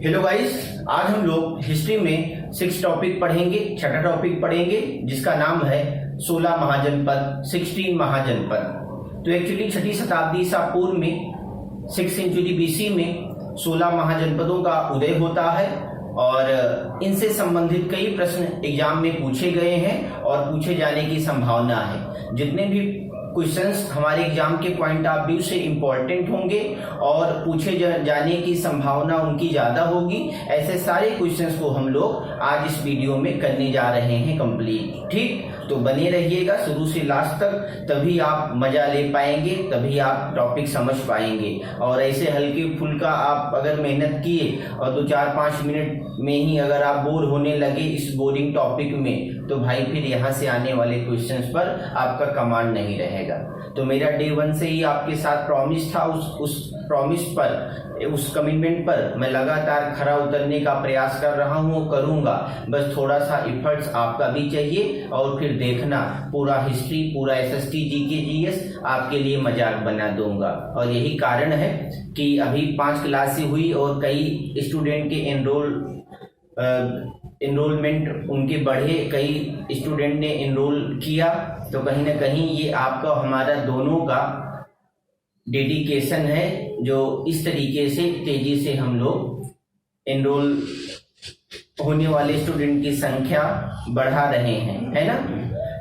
Hello guys, आज हम लोग हिस्ट्री में 6 टॉपिक पढ़ेंगे। छठा टॉपिक पढ़ेंगे जिसका नाम है 16 महाजनपद, 16 महाजनपद। तो एक्चुअली छठी शताब्दी ईसा पूर्व में 6 सेंचुरी बीसी में 16 महाजनपदों का उदय होता है और इनसे संबंधित कई प्रश्न एग्जाम में पूछे गए हैं और पूछे जाने की संभावना है। जितने भी क्वेश्चंस हमारे एग्जाम के पॉइंट ऑफ व्यू से इंपॉर्टेंट होंगे और पूछे जाने की संभावना उनकी ज्यादा होगी, ऐसे सारे क्वेश्चंस को हम लोग आज इस वीडियो में करने जा रहे हैं कंप्लीट। ठीक, तो बने रहिएगा शुरू से लास्ट तक, तभी आप मजा ले पाएंगे, तभी आप टॉपिक समझ पाएंगे। और ऐसे हल्के फुल्का आप अगर मेहनत किए और 2-4-5 मिनट में ही अगर आप बोर होने लगे इस बोरिंग टॉपिक में, तो भाई फिर यहाँ से आने वाले क्वेश्चंस पर आपका कमांड नहीं रहेगा। तो मेरा डे 1 से ही आपके साथ प्रॉमिस था, उस प्रॉमिस पर, उस कमिटमेंट पर मैं लगातार खरा उतरने का प्रयास कर रहा हूँ, करूंगा। बस थोड़ा सा एफर्ट्स आपका भी चाहिए और फिर देखना पूरा हिस्ट्री, पूरा एसएसटी, जीके, जीएस आपके लिए मजाक बना दूंगा। और यही कारण है कि अभी 5 क्लासें हुई और कई स्टूडेंट के एनरोलमेंट उनके बढ़े, कई स्टूडेंट ने एनरोल किया। तो कहीं ना कहीं ये आपका हमारा दोनों का डेडिकेशन है जो इस तरीके से तेजी से हम लोग एनरोल होने वाले स्टूडेंट की संख्या बढ़ा रहे हैं, है ना।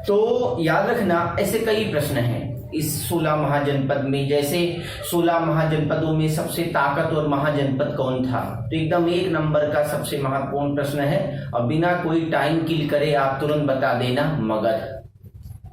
तो याद रखना ऐसे कई प्रश्न हैं इस 16 महाजनपद में। जैसे 16 महाजनपदों में सबसे ताकतवर महाजनपद कौन था, तो एकदम 1 नंबर का सबसे महत्वपूर्ण प्रश्न है और बिना कोई टाइम किल करे आप तुरंत बता देना, मगध।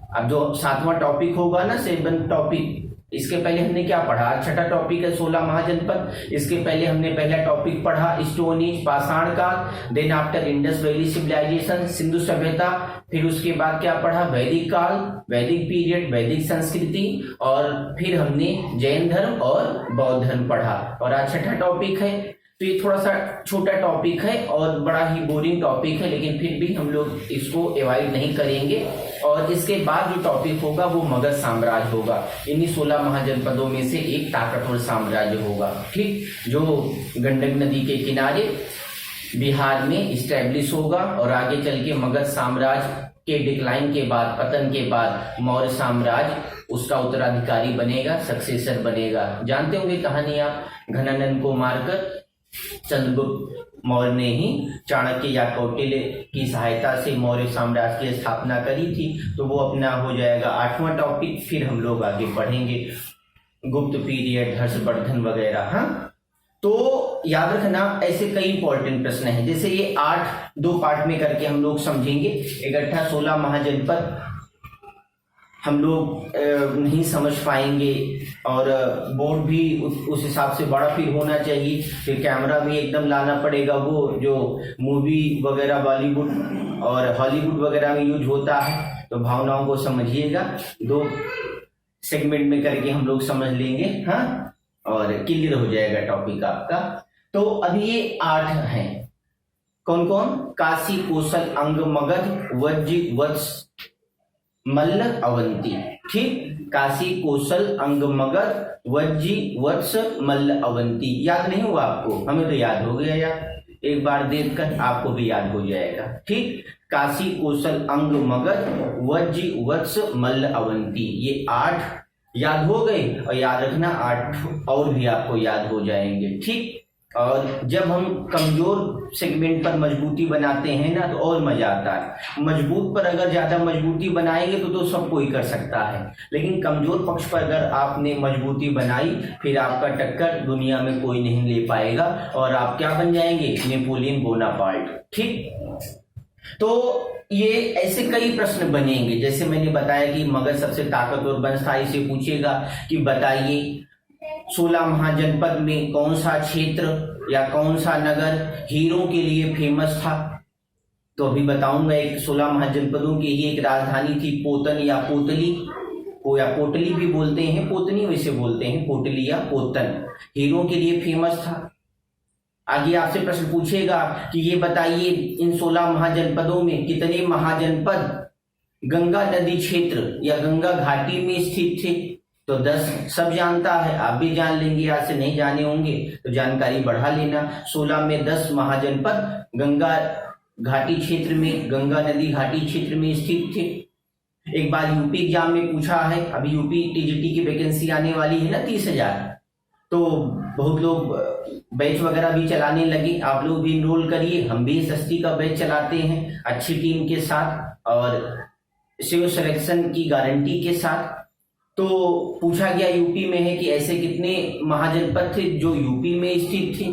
अब जो 7वां टॉपिक होगा ना, 7 टॉपिक, इसके पहले हमने क्या पढ़ा, छठा टॉपिक है 16 महाजनपद। इसके पहले हमने पहला टॉपिक पढ़ा स्टोन एज, पाषाण काल, then after Indus valley civilisation, Sindhu सभ्यता। फिर उसके बाद क्या पढ़ा, वैदिक काल, वैदिक पीरियड, वैदिक संस्कृति, और फिर हमने जैन धर्म और बौद्ध धर्म पढ़ा। और आज छठा टॉपिक है। तो ये थोड़ा सा छोटा टॉपिक है और बड़ा ही बोरिंग टॉपिक है, लेकिन फिर भी हम लोग इसको अवॉइड नहीं करेंगे। और इसके बाद जो टॉपिक होगा वो मगध साम्राज्य होगा। इन्हीं 16 महाजनपदों में से एक ताकतवर साम्राज्य होगा, ठीक, जो गंडक नदी के किनारे बिहार में इस्टेब्लिश होगा। और आगे चल के मगध साम्राज्य के डिक्लाइन के बाद, पतन के बाद, मौर्य साम्राज्य उसका उत्तराधिकारी बनेगा, सक्सेसर बनेगा। जानते होंगे कहानी आप, घनानंद को मारकर चंद्रगुप्त मौर्य ने ही चाणक्य या कौटिल्य की सहायता से मौर्य साम्राज्य की स्थापना करी थी। तो वो अपना हो जाएगा 8वां टॉपिक। फिर हम लोग आगे पढ़ेंगे गुप्त पीरियड, हर्षवर्धन वगैरह। हाँ, तो याद रखना ऐसे कई इंपॉर्टेंट प्रश्न हैं। जैसे ये 8 2 पार्ट में करके हम लोग समझेंगे। इकट्ठा 16 महाजनपद हम लोग नहीं समझ पाएंगे और बोर्ड भी उस हिसाब से बड़ा फिर होना चाहिए। फिर कैमरा भी एकदम लाना पड़ेगा, वो जो मूवी वगैरह बॉलीवुड और हॉलीवुड वगैरह में यूज होता है। तो भावनाओं को समझिएगा, 2 सेगमेंट में करके हम लोग समझ लेंगे, हाँ, और क्लियर हो जाएगा टॉपिक आपका। तो अभी ये 8 हैं। कौन कौन, काशी, कौशल, अंग, मगध, वज्र, वत्स, मल्ल, अवंती। ठीक, काशी, कौशल, अंग, मगध, वज्जी, वत्स, मल्ल, अवंती। याद नहीं हुआ आपको? हमें तो याद हो गया यार, एक बार देखकर आपको भी याद हो जाएगा। ठीक, काशी, कौशल, अंग, मगध, वज्जी, वत्स, मल्ल, अवंती, ये 8 याद हो गए। और याद रखना 8 और भी आपको याद हो जाएंगे। ठीक, और जब हम कमजोर सेगमेंट पर मजबूती बनाते हैं ना, तो और मजा आता है। मजबूत पर अगर ज्यादा मजबूती बनाएंगे तो सब कोई कर सकता है, लेकिन कमजोर पक्ष पर अगर आपने मजबूती बनाई, फिर आपका टक्कर दुनिया में कोई नहीं ले पाएगा और आप क्या बन जाएंगे, नेपोलियन बोनापार्ट। ठीक, तो ये ऐसे कई प्रश्न बनेंगे। जैसे मैंने बताया कि मगध सबसे ताकतवर वंश था, इसे पूछेगा कि बताइए 16 महाजनपद में कौन सा क्षेत्र या कौन सा नगर हीरों के लिए फेमस था। तो अभी बताऊंगा। एक 16 महाजनपदों की ही एक राजधानी थी, पोतन या पोतली, या पोटली भी बोलते हैं, पोतनी वैसे बोलते हैं, पोटली या पोतन, हीरों के लिए फेमस था। आगे आपसे प्रश्न पूछेगा कि ये बताइए इन 16 महाजनपदों में कितने महाजनपद गंगा नदी क्षेत्र या गंगा घाटी में स्थित थे। तो 10 सब जानता है, आप भी जान लेंगे, आज से नहीं जाने होंगे तो जानकारी बढ़ा लेना। 16 में 10 महाजनपद गंगा घाटी क्षेत्र में, गंगा नदी घाटी क्षेत्र में स्थित थे। एक बार यूपी एग्जाम में पूछा है, अभी यूपी टीजीटी की वैकेंसी आने वाली है ना 30,000, तो बहुत लोग बैच वगैरह भी चलाने लगे, आप लोग भी इनरोल करिए, हम भी एसएसटी का बैच चलाते हैं अच्छी टीम के साथ और सिविल सिलेक्शन की गारंटी के साथ। तो पूछा गया यूपी में है कि ऐसे कितने महाजनपद थे जो यूपी में स्थित थे,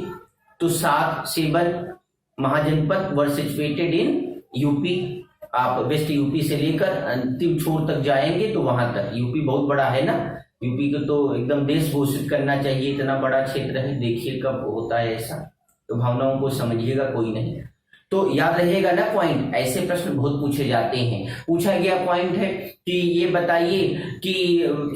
तो 7 महाजनपद वर सिचुएटेड इन यूपी। आप वेस्ट यूपी से लेकर अंतिम छोर तक जाएंगे तो वहां तक, यूपी बहुत बड़ा है ना, यूपी को तो एकदम देश घोषित करना चाहिए, इतना बड़ा क्षेत्र है। देखिए कब होता है ऐसा, तो भावनाओं को समझिएगा, कोई नहीं। तो याद रहेगा ना पॉइंट, ऐसे प्रश्न बहुत पूछे जाते हैं। पूछा गया पॉइंट है कि ये बताइए कि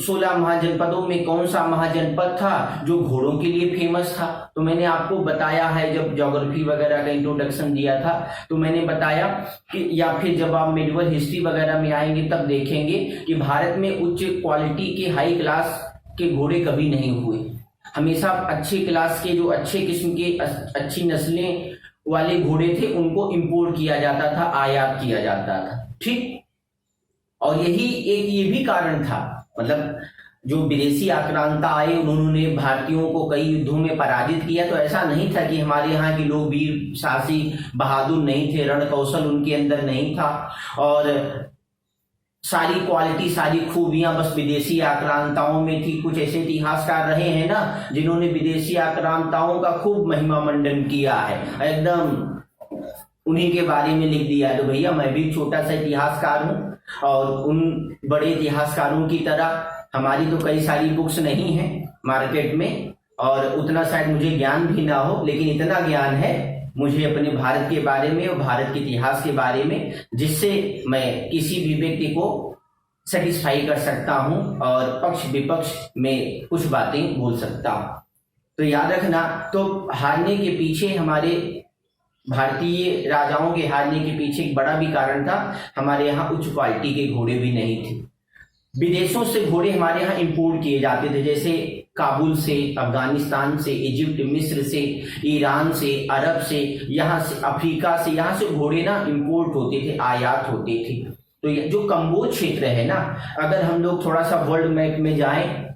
16 महाजनपदों में कौन सा महाजनपद था जो घोड़ों के लिए फेमस था। तो मैंने आपको बताया है, जब ज्योग्राफी वगैरह का इंट्रोडक्शन दिया था तो मैंने बताया कि, या फिर जब आप मेडिवल हिस्ट्री वगैरह में आएंगे तब देखेंगे कि भारत में उच्च क्वालिटी के हाई क्लास के घोड़े कभी नहीं हुए। हमेशा अच्छे क्लास के, जो अच्छे किस्म के अच्छी नस्लें वाले घोड़े थे उनको इंपोर्ट किया जाता था, आयात किया जाता था, ठीक। और यही एक ये भी कारण था, मतलब जो विदेशी आक्रांता आए उन्होंने भारतीयों को कई युद्धों में पराजित किया। तो ऐसा नहीं था कि हमारे यहाँ के लोग वीर साहसी बहादुर नहीं थे, रण कौशल उनके अंदर नहीं था और सारी क्वालिटी सारी खूबियां बस विदेशी आक्रांताओं में थी। कुछ ऐसे इतिहासकार रहे हैं ना जिन्होंने विदेशी आक्रांताओं का खूब महिमा मंडन किया है, एकदम उन्हीं के बारे में लिख दिया। तो भैया मैं भी छोटा सा इतिहासकार हूं और उन बड़े इतिहासकारों की तरह हमारी तो कई सारी बुक्स नहीं है मार्केट में और उतना शायद मुझे ज्ञान भी ना हो, लेकिन इतना ज्ञान है मुझे अपने भारत के बारे में और भारत के इतिहास के बारे में, जिससे मैं किसी भी व्यक्ति को सेटिस्फाई कर सकता हूं और पक्ष विपक्ष में कुछ बातें बोल सकता हूं। तो याद रखना, तो हारने के पीछे, हमारे भारतीय राजाओं के हारने के पीछे एक बड़ा भी कारण था, हमारे यहाँ उच्च क्वालिटी के घोड़े भी नहीं थे। विदेशों से घोड़े हमारे यहाँ इंपोर्ट किए जाते थे, जैसे काबुल से, अफगानिस्तान से, इजिप्ट, मिस्र से, ईरान से, अरब से, यहाँ से, अफ्रीका से, यहाँ से घोड़े ना इंपोर्ट होते थे, आयात होते थे। तो ये जो कम्बोज क्षेत्र है ना, अगर हम लोग थोड़ा सा वर्ल्ड मैप में जाएं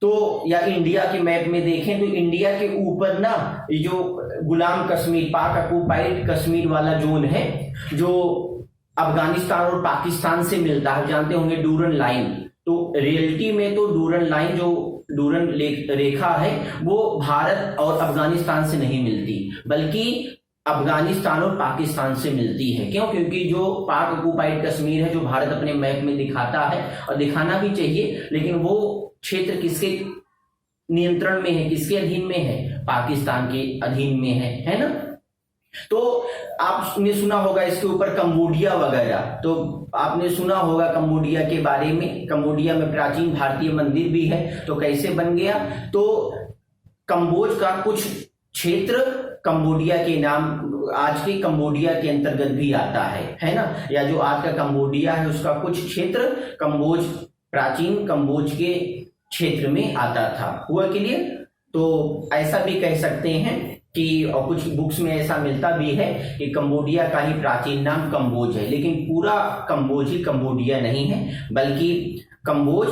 तो, या इंडिया के मैप में देखें तो इंडिया के ऊपर ना ये जो गुलाम कश्मीर, पाक ऑक्युपाइड कश्मीर वाला जोन है जो अफगानिस्तान और पाकिस्तान से मिलता है, जानते होंगे डूरन लाइन। तो रियलिटी में तो डूरन लाइन, जो डूरन रेखा है, वो भारत और अफगानिस्तान से नहीं मिलती, बल्कि अफगानिस्तान और पाकिस्तान से मिलती है। क्यों? क्योंकि जो पाक ऑक्युपाइड कश्मीर है, जो भारत अपने मैप में दिखाता है और दिखाना भी चाहिए, लेकिन वो क्षेत्र किसके नियंत्रण में है, किसके अधीन में है? पाकिस्तान के अधीन में है ना। तो आपने सुना होगा इसके ऊपर कंबोडिया वगैरह, तो आपने सुना होगा कंबोडिया के बारे में। कंबोडिया में प्राचीन भारतीय मंदिर भी है। तो कैसे बन गया? तो कंबोज का कुछ क्षेत्र कंबोडिया के नाम, आज के कंबोडिया के अंतर्गत भी आता है ना, या जो आज का कंबोडिया है उसका कुछ क्षेत्र कंबोज, प्राचीन कंबोज के क्षेत्र में आता था। हुआ क्लियर? तो ऐसा भी कह सकते हैं कि, और कुछ बुक्स में ऐसा मिलता भी है कि कंबोडिया का ही प्राचीन नाम कंबोज है, लेकिन पूरा कंबोज ही कंबोडिया नहीं है, बल्कि कंबोज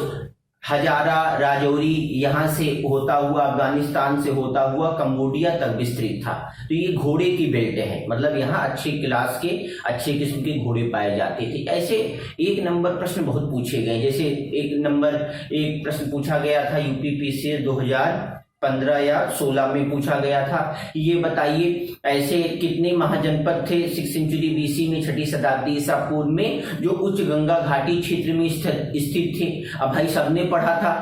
हजारा, राजौरी, यहाँ से होता हुआ, अफगानिस्तान से होता हुआ कंबोडिया तक विस्तृत था। तो ये घोड़े की बेल्ट है, मतलब यहाँ अच्छे क्लास के, अच्छे किस्म के घोड़े पाए जाते थे। ऐसे एक नंबर प्रश्न बहुत पूछे गए, जैसे एक प्रश्न पूछा गया था यूपीपीसीएस 2015 या 16 में पूछा गया था, ये बताइए ऐसे कितने महाजनपद थे 6 सेंचुरी बीसी में, 6ठी शताब्दी ईसा पूर्व में, जो उच्च गंगा घाटी क्षेत्र में स्थित थे। अब भाई सबने पढ़ा था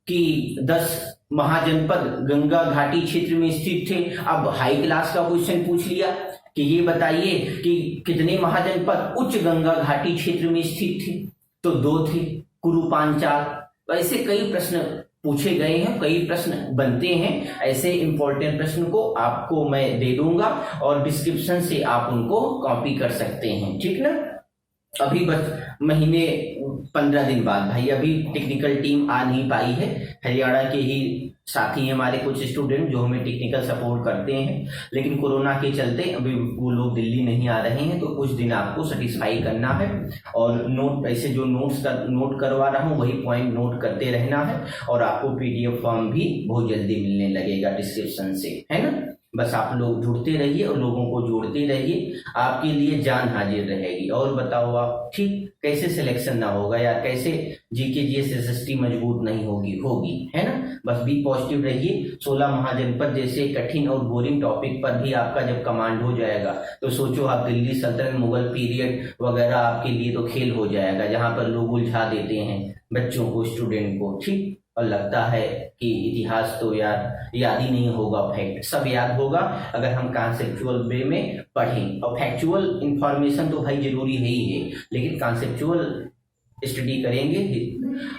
कि 10 महाजनपद गंगा घाटी क्षेत्र में स्थित थे। अब हाई क्लास का क्वेश्चन पूछ लिया कि ये बताइए कि कितने महाजनपद उच्च गंगा घाटी क्षेत्र में स्थित थे, तो 2 थे, कुरु पांचाल। तो ऐसे कई प्रश्न पूछे गए हैं, कई प्रश्न बनते हैं। ऐसे इंपॉर्टेंट प्रश्न को आपको मैं दे दूंगा और डिस्क्रिप्शन से आप उनको कॉपी कर सकते हैं, ठीक ना। अभी बस महीने 15 दिन बाद। भाई अभी टेक्निकल टीम आ नहीं पाई है, हरियाणा के ही साथी हैं हमारे कुछ स्टूडेंट जो हमें टेक्निकल सपोर्ट करते हैं, लेकिन कोरोना के चलते अभी वो लोग दिल्ली नहीं आ रहे हैं। तो कुछ दिन आपको सेटिस्फाई करना है और नोट ऐसे जो नोट करवा रहा हूँ वही पॉइंट नोट करते रहना है। और आपको पीडीएफ फॉर्म भी बहुत जल्दी मिलने लगेगा डिस्क्रिप्शन से, है ना। बस आप लोग जुड़ते रहिए और लोगों को जोड़ते रहिए, आपके लिए जान हाजिर रहेगी। और बताओ आप, ठीक कैसे सिलेक्शन ना होगा यार, कैसे जीके जीएस एसएसटी मजबूत नहीं होगी, है ना। बस बी पॉजिटिव रहिए। 16 महाजनपद जैसे कठिन और बोरिंग टॉपिक पर भी आपका जब कमांड हो जाएगा तो सोचो आप, दिल्ली सल्तनत, मुगल पीरियड वगैरह आपके लिए तो खेल हो जाएगा, जहां पर लोग उलझा देते हैं बच्चों को, स्टूडेंट को, ठीक। और लगता है कि इतिहास तो यार याद ही नहीं होगा, फैक्ट सब याद होगा अगर हम कॉन्सेप्चुअल वे में पढ़ें। और फैक्चुअल इंफॉर्मेशन तो भाई जरूरी है ही है, लेकिन कॉन्सेप्चुअल स्टडी करेंगे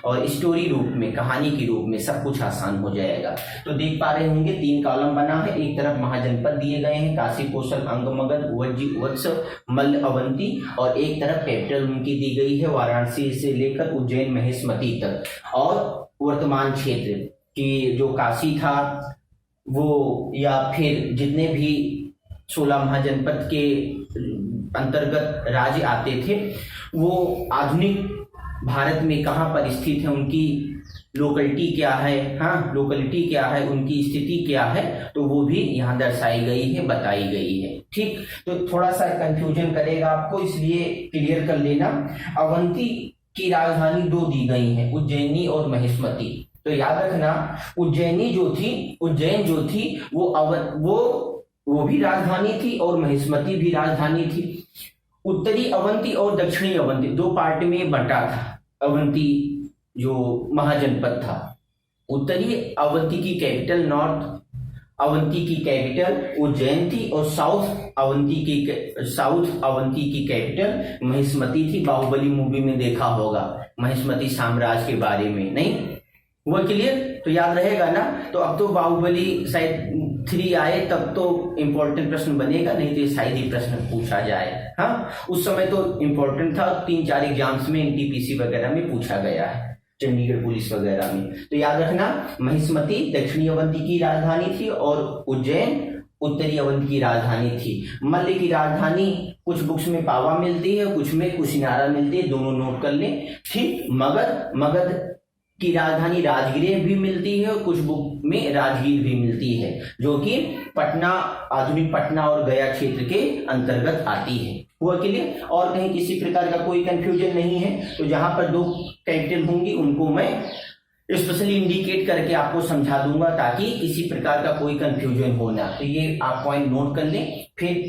और स्टोरी रूप में, कहानी के रूप में सब कुछ आसान हो जाएगा। तो देख पा रहे होंगे 3 कॉलम बना है। एक तरफ महाजनपद दिए गए हैं, काशी, कौशल, अंग, मगध, वत्स, मल्ल, अवंती, और एक तरफ कैपिटल उनकी दी गई है वाराणसी से लेकर उज्जैन, महेशमती तक। और वर्तमान क्षेत्र की जो काशी था वो, या फिर जितने भी 16 महाजनपद के अंतर्गत राज्य आते थे वो आधुनिक भारत में कहाँ पर स्थित है, उनकी लोकेलिटी क्या है, हाँ लोकेलिटी क्या है, उनकी स्थिति क्या है, तो वो भी यहाँ दर्शाई गई है, बताई गई है, ठीक। तो थोड़ा सा कंफ्यूजन करेगा आपको, इसलिए क्लियर कर लेना। अवंती की राजधानी 2 दी गई है, उज्जैनी और महेशमती। तो याद रखना, उज्जैन जो थी वो भी राजधानी थी और महेशमती भी राजधानी थी। उत्तरी अवंती और दक्षिणी अवंती 2 पार्ट में बंटा था अवंती जो महाजनपद था। उत्तरी अवंती की कैपिटल, नॉर्थ अवंती की कैपिटल उज्जैन थी, और साउथ अवंती की कैपिटल महेशमती थी। बाहुबली मूवी में देखा होगा महेशमती साम्राज्य के बारे में, नहीं वो क्लियर, तो याद रहेगा ना। तो अब तो बाहुबली शायद 3 आए तब तो इंपॉर्टेंट प्रश्न बनेगा, नहीं तो शायद ही प्रश्न पूछा जाए। हाँ उस समय तो इंपॉर्टेंट था, 3-4 एग्जाम्स में एनटीपीसी वगैरह में पूछा गया है, चंडीगढ़ पुलिस वगैरह में। तो याद रखना, महेशमती दक्षिणी अवंती की राजधानी थी और उज्जैन उत्तरी अवंती की राजधानी थी। मल्ल की राजधानी कुछ बुक्स में पावा मिलती है, कुछ में कुशिनारा मिलती है, दोनों नोट कर लें, ठीक। मगध की राजधानी राजगीर भी मिलती है और कुछ बुक में राजगीर भी मिलती है, जो कि पटना, आधुनिक पटना और गया क्षेत्र के अंतर्गत आती है। हुआ क्लियर? और कहीं किसी प्रकार का कोई कंफ्यूजन नहीं है। तो जहां पर 2 कैपिटल होंगी उनको मैं स्पेशली इंडिकेट करके आपको समझा दूंगा ताकि किसी प्रकार का कोई कंफ्यूजन हो ना। तो ये आप पॉइंट नोट कर लें। फिर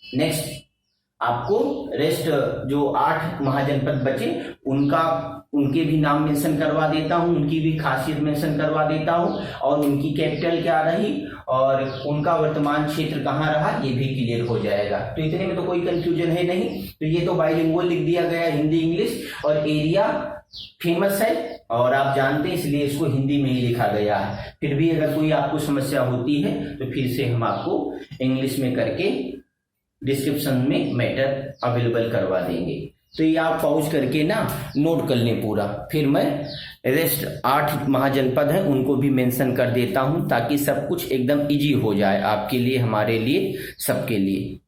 नेक्स्ट आपको रेस्ट जो 8 महाजनपद बचे उनके भी नाम मेंशन करवा देता हूं, उनकी भी खासियत मेंशन करवा देता हूं, और उनकी कैपिटल क्या रही और उनका वर्तमान क्षेत्र कहां रहा, ये भी क्लियर हो जाएगा। तो इतने में तो कोई कंफ्यूजन है नहीं। तो ये तो बाइलिंगुअल लिख दिया गया, हिंदी इंग्लिश, और एरिया फेमस है और आप जानते हैं इसलिए इसको हिंदी में ही लिखा गया है। फिर भी अगर कोई आपको समस्या होती है तो फिर से हम आपको इंग्लिश में करके डिस्क्रिप्शन में मैटर अवेलेबल करवा देंगे। तो ये आप पॉज करके ना नोट कर लें पूरा। फिर मैं रेस्ट 8 महाजनपद हैं उनको भी मेंशन कर देता हूं ताकि सब कुछ एकदम इजी हो जाए आपके लिए, हमारे लिए, सबके लिए।